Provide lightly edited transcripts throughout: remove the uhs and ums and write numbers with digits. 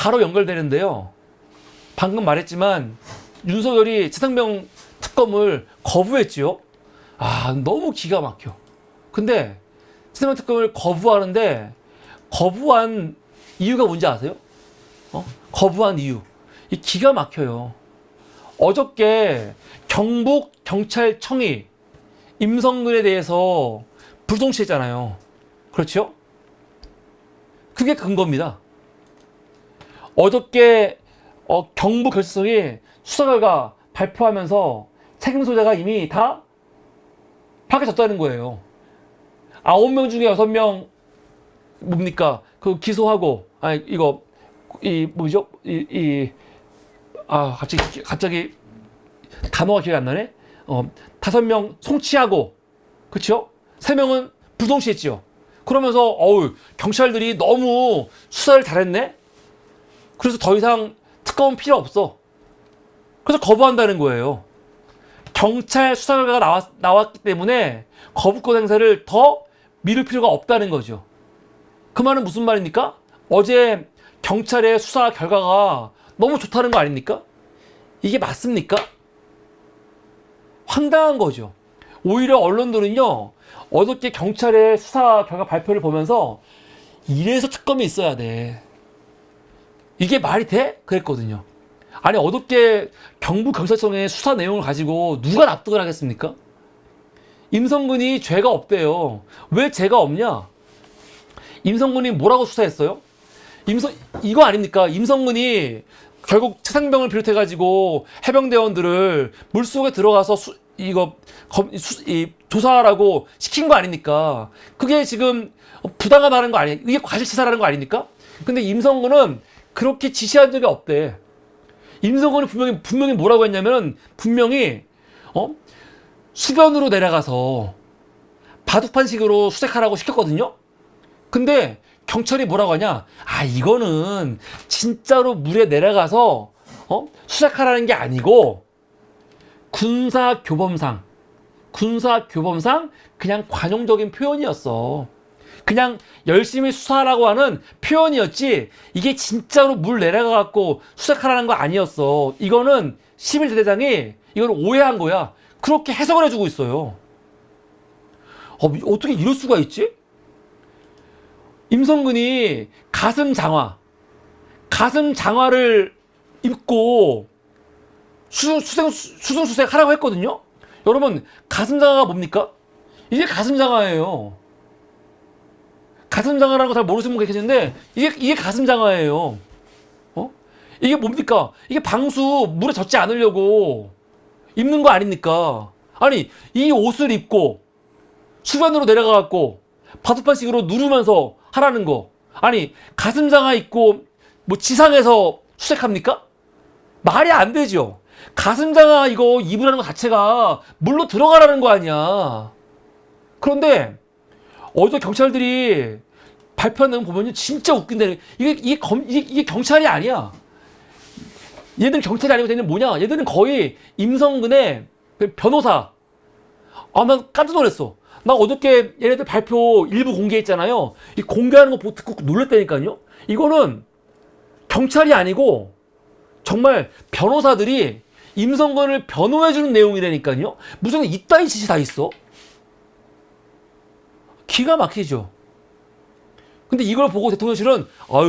바로 연결되는데요. 방금 말했지만 윤석열이 최상병 특검을 거부했지요. 아, 너무 기가 막혀. 근데 최상병 특검을 거부하는데 거부한 이유가 뭔지 아세요? 거부한 이유. 이 기가 막혀요. 어저께 경북경찰청이 임성근에 대해서 불송치했잖아요. 그렇죠? 그게 근거입니다. 어저께 경북경찰청이 수사 결과 발표하면서 책임 소재가 이미 다 밝혀졌다는 거예요. 9명 중에 6명 뭡니까? 그 기소하고 갑자기 단어가 기억이 안 나네. 5명 송치하고, 그쵸? 3명은 불송치했죠. 그러면서 경찰들이 너무 수사를 잘했네. 그래서 더 이상 특검은 필요 없어. 그래서 거부한다는 거예요. 경찰 수사 결과가 나왔기 때문에 거부권 행사를 더 미룰 필요가 없다는 거죠. 그 말은 무슨 말입니까? 어제 경찰의 수사 결과가 너무 좋다는 거 아닙니까? 이게 맞습니까? 황당한 거죠. 오히려 언론들은요, 어저께 경찰의 수사 결과 발표를 보면서 이래서 특검이 있어야 돼. 이게 말이 돼? 그랬거든요. 아니, 어저께 경북경찰청의 수사 내용을 가지고 누가 납득을 하겠습니까? 임성근이 죄가 없대요. 왜 죄가 없냐? 임성근이 뭐라고 수사했어요? 이거 아닙니까? 임성근이 결국 최상병을 비롯해가지고 해병대원들을 물속에 들어가서 조사하라고 시킨 거 아닙니까? 그게 지금 부당하다는 거 아니에요? 이게 과실치사라는 거 아닙니까? 근데 임성근은 그렇게 지시한 적이 없대. 임성근이 분명히 뭐라고 했냐면, 분명히 수변으로 내려가서 바둑판식으로 수색하라고 시켰거든요. 근데 경찰이 뭐라고 하냐? 이거는 진짜로 물에 내려가서 수색하라는 게 아니고 군사교범상 그냥 관용적인 표현이었어. 그냥 열심히 수사하라고 하는 표현이었지, 이게 진짜로 물 내려가갖고 수색하라는 거 아니었어. 이거는 11대 대장이 이걸 오해한 거야. 그렇게 해석을 해주고 있어요. 어떻게 이럴 수가 있지? 임성근이 가슴 장화를 입고 수승수색 하라고 했거든요? 여러분, 가슴 장화가 뭡니까? 이게 가슴 장화예요. 가슴 장화라는 거 잘 모르시는 분 계시는데, 이게 가슴 장화예요. 이게 뭡니까? 이게 방수 물에 젖지 않으려고 입는 거 아닙니까? 아니, 이 옷을 입고 수변으로 내려가갖고 바둑판식으로 누르면서 하라는 거. 아니, 가슴 장화 입고 지상에서 수색합니까? 말이 안 되죠. 가슴 장화 이거 입으라는 거 자체가 물로 들어가라는 거 아니야. 그런데 어제 경찰들이 발표한 내용 보면 진짜 웃긴데, 이게 경찰이 아니야. 얘들은 경찰이 아니고 얘는 뭐냐? 얘들은 거의 임성근의 변호사. 난 깜짝 놀랐어. 나 어저께 얘네들 발표 일부 공개했잖아요. 이 공개하는 거 보고 듣고 놀랐다니까요. 이거는 경찰이 아니고 정말 변호사들이 임성근을 변호해주는 내용이라니까요. 무슨 이따위 짓이 다 있어? 기가 막히죠. 근데 이걸 보고 대통령실은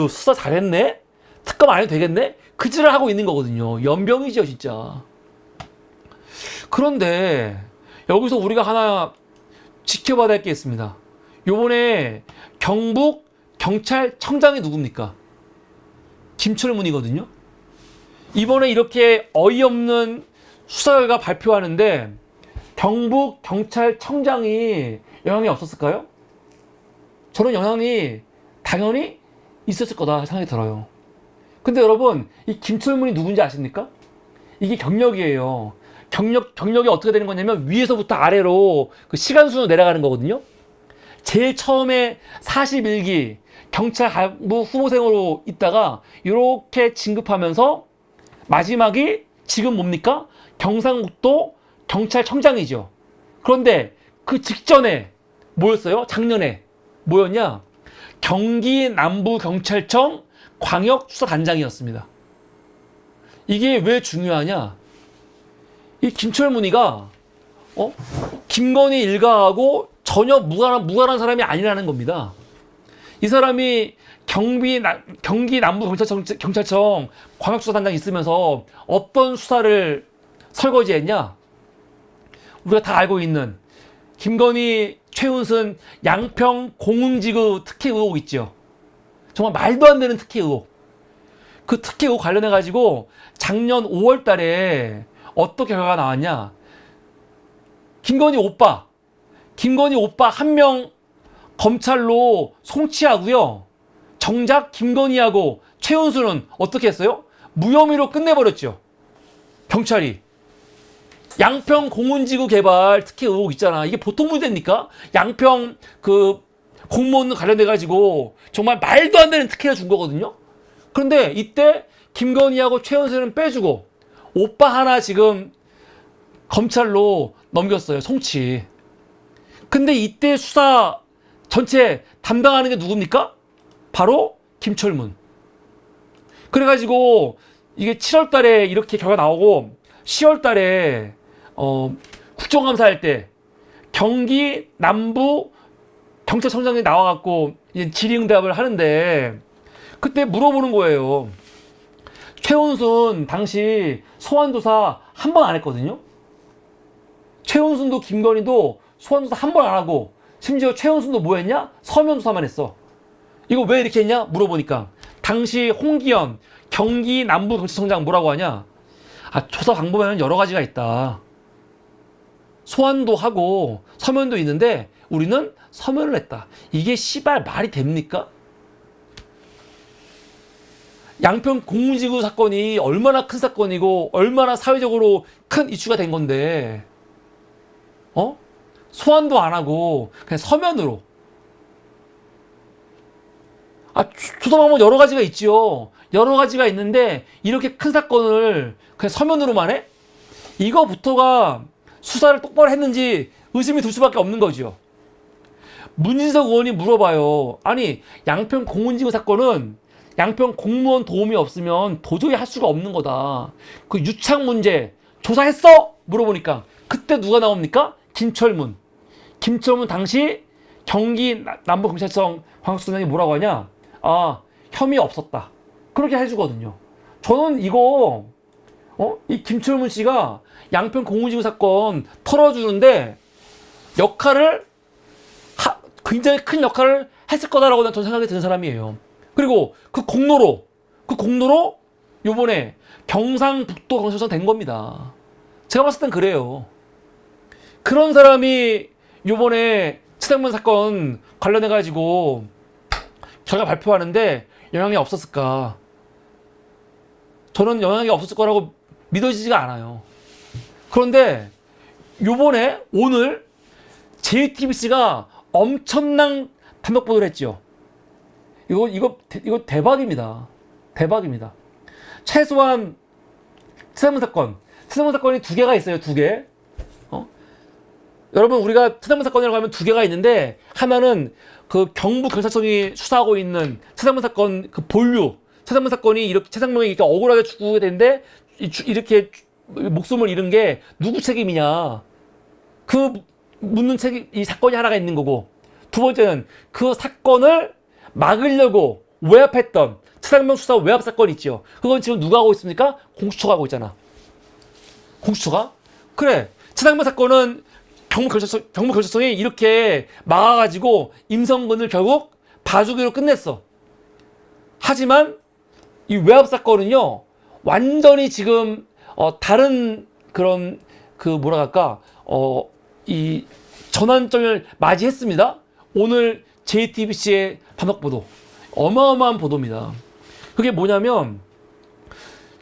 수사 잘했네? 특검 안 해도 되겠네? 그 짓을 하고 있는 거거든요. 연병이죠, 진짜. 그런데 여기서 우리가 하나 지켜봐야 될 게 있습니다. 요번에 경북 경찰청장이 누굽니까? 김철문이거든요. 이번에 이렇게 어이없는 수사 결과 발표하는데 경북 경찰청장이 영향이 없었을까요? 저는 영향이 당연히 있었을 거다 생각이 들어요. 근데 여러분, 이 김철문이 누군지 아십니까? 이게 경력이에요. 경력이 어떻게 되는 거냐면 위에서부터 아래로 그 시간순으로 내려가는 거거든요. 제일 처음에 41기 경찰 간부 후보생으로 있다가 이렇게 진급하면서 마지막이 지금 뭡니까? 경상북도 경찰청장이죠. 그런데 그 직전에 뭐였어요? 작년에 뭐였냐? 경기 남부경찰청 광역수사단장이었습니다. 이게 왜 중요하냐? 이 김철문이가 김건희 일가하고 전혀 무관한 사람이 아니라는 겁니다. 이 사람이 경기 남부경찰청 광역수사단장 있으면서 어떤 수사를 설거지했냐? 우리가 다 알고 있는 김건희, 최은순, 양평 공흥지구 특혜 의혹 있죠. 정말 말도 안 되는 특혜 의혹. 그 특혜 의혹 관련해가지고 작년 5월 달에 어떻게 결과가 나왔냐? 김건희 오빠 한 명 검찰로 송치하고요. 정작 김건희하고 최은수는 어떻게 했어요? 무혐의로 끝내버렸죠. 경찰이. 양평 공훈지구 개발 특혜 의혹 있잖아. 이게 보통 문제입니까? 양평 그 공무원 관련돼가지고 정말 말도 안 되는 특혜를 준 거거든요. 그런데 이때 김건희하고 최은수는 빼주고 오빠 하나 지금 검찰로 넘겼어요. 송치. 근데 이때 수사 전체 담당하는 게 누굽니까? 바로 김철문. 그래가지고 이게 7월 달에 이렇게 결과 나오고 10월 달에 국정감사할 때 경기 남부 경찰청장이 나와갖고 이제 질의응답을 하는데 그때 물어보는 거예요. 최은순 당시 소환조사 한 번 안 했거든요. 최은순도 김건희도 소환조사 한 번 안 하고 심지어 최은순도 뭐 했냐? 서면조사만 했어. 이거 왜 이렇게 했냐? 물어보니까 당시 홍기현 경기 남부경찰청장 뭐라고 하냐? 조사 방법에는 여러 가지가 있다. 소환도 하고 서면도 있는데 우리는 서면을 했다. 이게 씨발 말이 됩니까? 양평 공무지구 사건이 얼마나 큰 사건이고 얼마나 사회적으로 큰 이슈가 된 건데 소환도 안 하고 그냥 서면으로. 조사 방법 여러 가지가 있지요. 여러 가지가 있는데 이렇게 큰 사건을 그냥 서면으로만 해? 이거부터가 수사를 똑바로 했는지 의심이 들 수밖에 없는 거죠. 문진석 의원이 물어봐요. 아니 양평 공무지구 사건은 양평 공무원 도움이 없으면 도저히 할 수가 없는 거다. 그 유착 문제 조사했어? 물어보니까 그때 누가 나옵니까? 김철문 당시 경기 남부경찰청 광역수사단장이 뭐라고 하냐? 혐의 없었다. 그렇게 해주거든요. 저는 이거 이 김철문 씨가 양평 공무지구 사건 털어주는데 역할을 굉장히 큰 역할을 했을 거다라고 저는 생각이 드는 사람이에요. 그리고 그 공로로 요번에 경상북도 경찰청 된 겁니다. 제가 봤을 땐 그래요. 그런 사람이 요번에 최상문 사건 관련해가지고 결과 발표하는데 영향이 없었을까? 저는 영향이 없었을 거라고 믿어지지가 않아요. 그런데 요번에 오늘 JTBC가 엄청난 단독 보도를 했죠. 이거 대박입니다. 대박입니다. 최소한 최상문 사건이 두 개가 있어요. 두 개. 여러분 우리가 최상문 사건이라고 하면 두 개가 있는데 하나는 그 경북경찰청이 수사하고 있는 최상문 사건 그 본류. 최상문 사건이 이렇게 최상문이 이렇게 억울하게 죽게 됐는데 이렇게 목숨을 잃은 게 누구 책임이냐. 그 묻는 이 사건이 하나가 있는 거고, 두 번째는 그 사건을 막으려고 외압했던 최상명 수사 외압 사건이 있죠. 그건 지금 누가 하고 있습니까? 공수처가 하고 있잖아. 공수처가? 그래. 최상명 사건은 경북경찰청이 이렇게 막아가지고 임성근을 결국 봐주기로 끝냈어. 하지만 이 외압 사건은요, 완전히 지금 다른 그런 이 전환점을 맞이했습니다. 오늘 JTBC의 단독 보도. 어마어마한 보도입니다. 그게 뭐냐면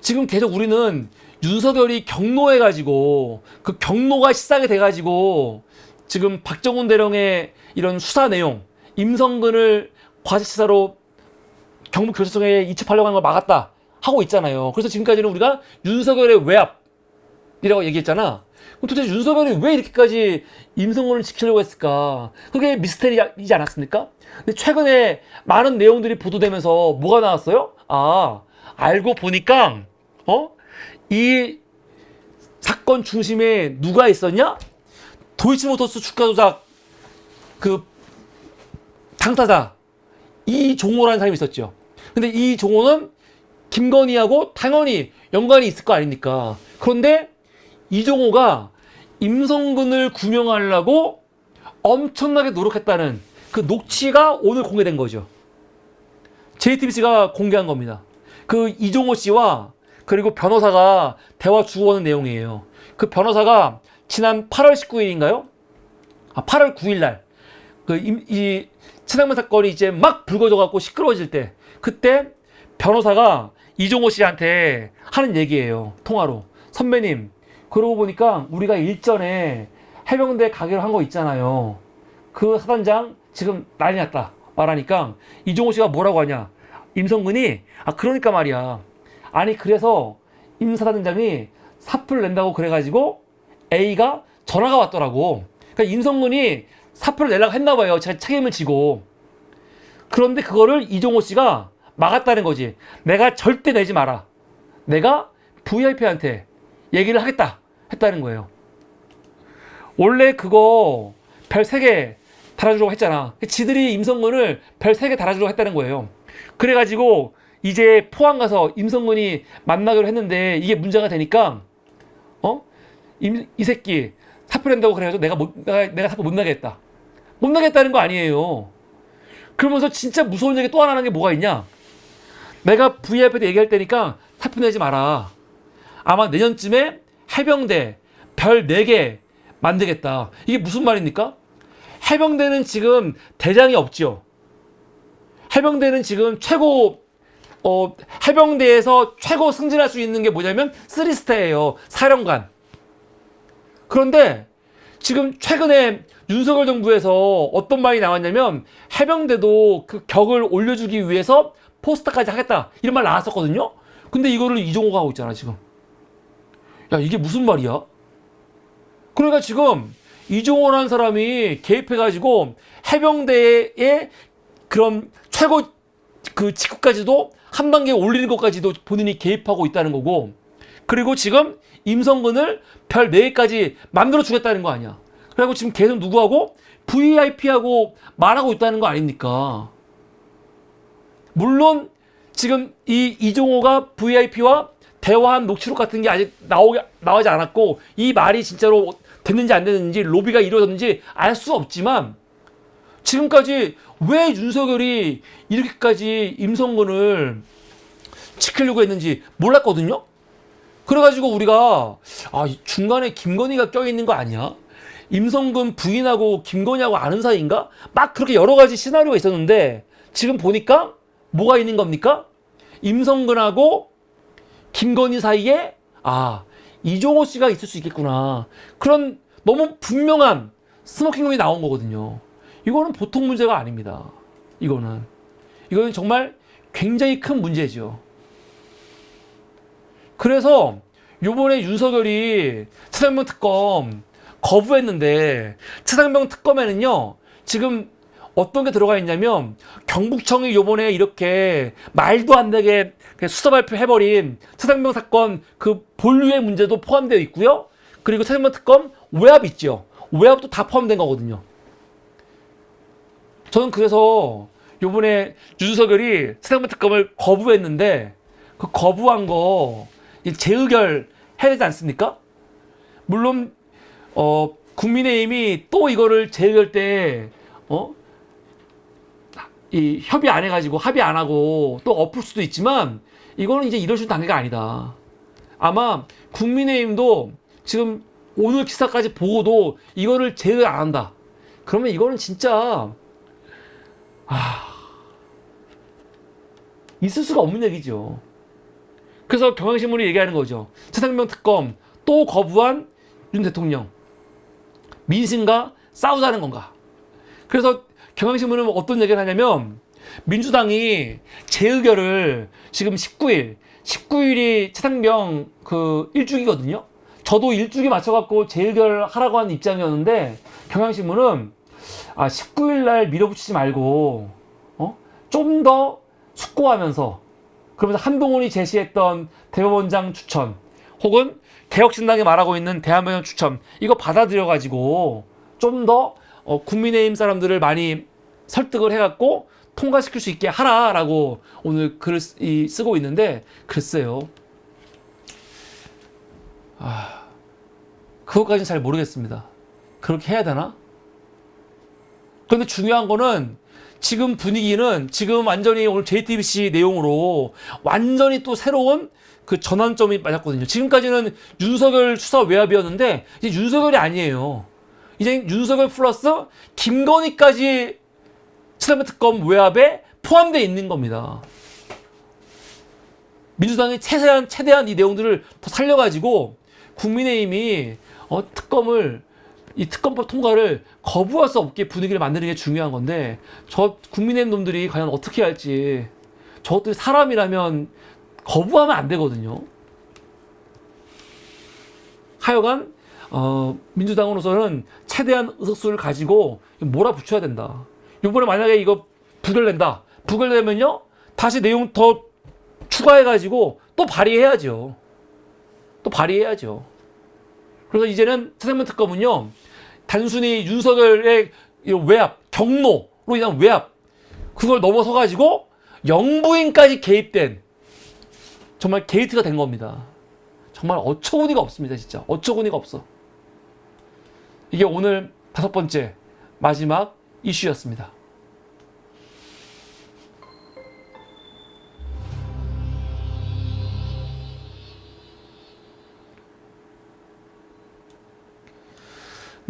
지금 계속 우리는 윤석열이 경로해가지고 그 경로가 시작이 돼가지고 지금 박정훈 대령의 이런 수사 내용, 임성근을 과실치사로 경북경찰청에 이첩하려고 하는 걸 막았다 하고 있잖아요. 그래서 지금까지는 우리가 윤석열의 외압이라고 얘기했잖아. 그럼 도대체 윤석열이 왜 이렇게까지 임성근을 지키려고 했을까? 그게 미스테리이지 않았습니까? 근데 최근에 많은 내용들이 보도되면서 뭐가 나왔어요? 아, 알고 보니까 이 사건 중심에 누가 있었냐? 도이치모터스 주가 조작 그 당사자 이종호라는 사람이 있었죠. 근데 이종호는 김건희하고 당연히 연관이 있을 거 아닙니까? 그런데 이종호가 임성근을 구명하려고 엄청나게 노력했다는 그 녹취가 오늘 공개된 거죠. JTBC가 공개한 겁니다. 그 이종호 씨와 그리고 변호사가 대화 주고하는 내용이에요. 그 변호사가 지난 8월 19일인가요? 8월 9일 날 이 최상면 사건이 이제 막 불거져갖고 시끄러워질 때, 그때 변호사가 이종호 씨한테 하는 얘기예요. 통화로. 선배님, 그러고 보니까 우리가 일전에 해병대 가기로 한 거 있잖아요. 그 사단장 지금 난리 났다 말하니까 이종호 씨가 뭐라고 하냐. 임성근이 그러니까 말이야. 아니 그래서 임 사단장이 사표를 낸다고 그래가지고 A가 전화가 왔더라고. 그러니까 임성근이 사표를 내려고 했나 봐요. 제가 책임을 지고. 그런데 그거를 이종호 씨가 막았다는 거지. 내가 절대 내지 마라. 내가 VIP한테 얘기를 하겠다 했다는 거예요. 원래 그거 별 3개 달아주려고 했잖아. 지들이 임성근을 별 3개 달아주려고 했다는 거예요. 그래가지고 이제 포항 가서 임성근이 만나기로 했는데 이게 문제가 되니까 이 새끼 사표 낸다고 그래가지고 내가 사표 못 나겠다. 못 나겠다는 거 아니에요. 그러면서 진짜 무서운 얘기 또 하나 하는 게 뭐가 있냐. 내가 VIP한테 얘기할 테니까 사표 내지 마라. 아마 내년쯤에 해병대 별 4개 만들겠다. 이게 무슨 말입니까? 해병대는 지금 대장이 없죠. 해병대는 지금 해병대에서 최고 승진할 수 있는 게 뭐냐면 3스타예요. 사령관. 그런데 지금 최근에 윤석열 정부에서 어떤 말이 나왔냐면 해병대도 그 격을 올려주기 위해서 포스터까지 하겠다 이런 말 나왔었거든요. 근데 이거를 이종호가 하고 있잖아 지금. 야 이게 무슨 말이야? 그러니까 지금 이종호라는 사람이 개입해가지고 해병대의 그런 최고 그 직급까지도 한 단계 올리는 것까지도 본인이 개입하고 있다는 거고, 그리고 지금 임성근을 별 4개까지 만들어 주겠다는 거 아니야. 그리고 지금 계속 누구하고 VIP하고 말하고 있다는 거 아닙니까? 물론 지금 이 이종호가 VIP와 대화한 녹취록 같은 게 아직 나오지 않았고 이 말이 진짜로 됐는지 안 됐는지 로비가 이루어졌는지 알 수 없지만 지금까지 왜 윤석열이 이렇게까지 임성근을 지키려고 했는지 몰랐거든요. 그래가지고 우리가 중간에 김건희가 껴있는 거 아니야? 임성근 부인하고 김건희하고 아는 사이인가? 막 그렇게 여러 가지 시나리오가 있었는데 지금 보니까 뭐가 있는 겁니까? 임성근하고 김건희 사이에 이종호 씨가 있을 수 있겠구나. 그런 너무 분명한 스모킹건이 나온 거거든요. 이거는 보통 문제가 아닙니다. 이거는 정말 굉장히 큰 문제죠. 그래서 요번에 윤석열이 최상병 특검 거부했는데 최상병 특검에는요 지금 어떤 게 들어가 있냐면 경북청이 요번에 이렇게 말도 안 되게 수사 발표해버린 최상병 사건 그 본류의 문제도 포함되어 있고요. 그리고 최상병 특검 외압 있죠. 외압도 다 포함된 거거든요. 저는 그래서 요번에 윤석열이 최상병 특검을 거부했는데 그 거부한 거 재의결 해야 되지 않습니까? 물론 국민의힘이 또 이거를 재의결 때 이 협의 안 해가지고 합의 안 하고 또 엎을 수도 있지만 이거는 이제 이럴 수 있는 단계가 아니다. 아마 국민의힘도 지금 오늘 기사까지 보고도 이거를 재의결 안 한다. 그러면 이거는 진짜 있을 수가 없는 얘기죠. 그래서 경향신문이 얘기하는 거죠. 최상병 특검 또 거부한 윤 대통령. 민심과 싸우자는 건가? 그래서 경향신문은 어떤 얘기를 하냐면 민주당이 재의결을 지금 19일이 최상병 그 일주기거든요. 저도 일주기 맞춰갖고 재의결하라고 하는 입장이었는데 경향신문은 19일 날 밀어붙이지 말고 좀 더 숙고하면서 그러면서 한동훈이 제시했던 대법원장 추천 혹은 개혁신당이 말하고 있는 대한변협 추천 이거 받아들여가지고 좀 더 국민의힘 사람들을 많이 설득을 해갖고 통과시킬 수 있게 하라라고 오늘 글을 쓰고 있는데 글쎄요. 그것까지는 잘 모르겠습니다. 그렇게 해야 되나? 그런데 중요한 거는 지금 분위기는 지금 완전히 오늘 JTBC 내용으로 완전히 또 새로운 그 전환점이 맞았거든요. 지금까지는 윤석열 수사 외압이었는데 이제 윤석열이 아니에요. 이제 윤석열 플러스 김건희까지 추사면 특검 외압에 포함되어 있는 겁니다. 민주당이 최대한 이 내용들을 더 살려가지고 국민의힘이 이 특검법 통과를 거부할 수 없게 분위기를 만드는 게 중요한 건데 저 국민의힘 놈들이 과연 어떻게 할지 저것들이 사람이라면 거부하면 안 되거든요. 하여간 민주당으로서는 최대한 의석수를 가지고 몰아붙여야 된다. 이번에 만약에 이거 부결된다. 부결되면요 다시 내용 더 추가해가지고 또 발의해야죠. 그래서 이제는 차생명 특검은요 단순히 윤석열의 외압, 경로로 인한 외압 그걸 넘어서가지고 영부인까지 개입된 정말 게이트가 된 겁니다. 정말 어처구니가 없습니다. 진짜 어처구니가 없어. 이게 오늘 5번째 마지막 이슈였습니다.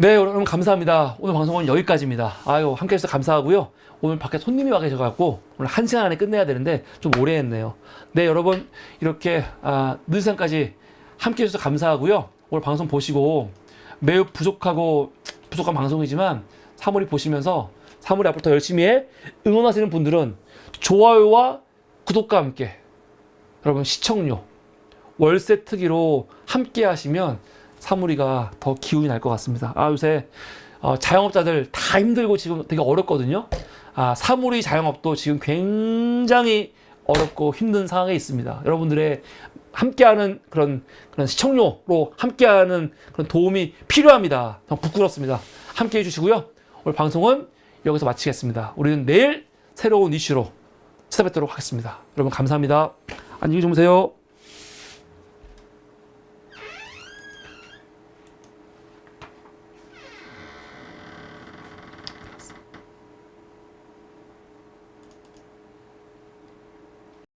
네, 여러분 감사합니다. 오늘 방송은 여기까지입니다. 함께 해주셔서 감사하고요. 오늘 밖에 손님이 와 계셔갖고 오늘 1시간 안에 끝내야 되는데 좀 오래 했네요. 네, 여러분 이렇게 늦은 시간까지 함께 해주셔서 감사하고요. 오늘 방송 보시고 매우 부족한 방송이지만 사물이 보시면서 사물이 앞으로 더 열심히 해 응원하시는 분들은 좋아요와 구독과 함께 여러분 시청료 월세 특기로 함께 하시면 사물이가 더 기운이 날 것 같습니다. 요새 자영업자들 다 힘들고 지금 되게 어렵거든요. 사물이 자영업도 지금 굉장히 어렵고 힘든 상황에 있습니다. 여러분들의 함께하는 그런 시청료로 함께하는 그런 도움이 필요합니다. 정말 부끄럽습니다. 함께 해주시고요. 오늘 방송은 여기서 마치겠습니다. 우리는 내일 새로운 이슈로 찾아뵙도록 하겠습니다. 여러분 감사합니다. 안녕히 주무세요.